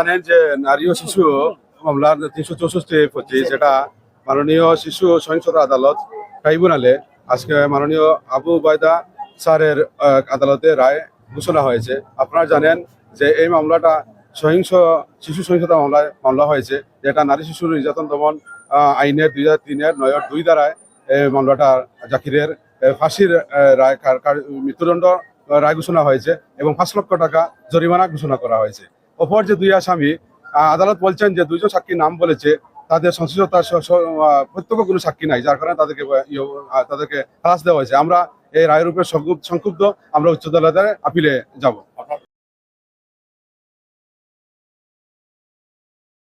জানেন যে নারী ও শিশু মামলার 364-25 এটা মাননীয় শিশু সহিংসতা আদালত ট্রাইব্যুনালে আজকে মাননীয় আবু উবায়দা স্যারের আদালতে রায় ঘোষণা হয়েছে। আপনারা জানেন যে এই মামলাটা শিশু সহিংসতা মামলা হয়েছে, যেটা নারী শিশু নির্যাতন দমন আইনের 2003-এর 9-2 ধারায় মামলাটা জাকিরের ফাঁসির রায় মৃত্যুদণ্ড রায় ঘোষণা হয়েছে এবং 5 লক্ষ টাকা জরিমানা ঘোষণা করা হয়েছে। অপর যে দুই আসামি, আদালত বলছেন যে দুইজন সাক্ষীর নাম বলেছে, তাদের সংশ্লিষ্টতার প্রত্যক্ষ কোনো সাক্ষী নাই, যার কারণে তাদেরকে খালাস দেওয়া হয়েছে। আমরা এই রায়ের উপরে সংক্ষুব্ধ, আমরা উচ্চ আদালতে আপিলে যাব।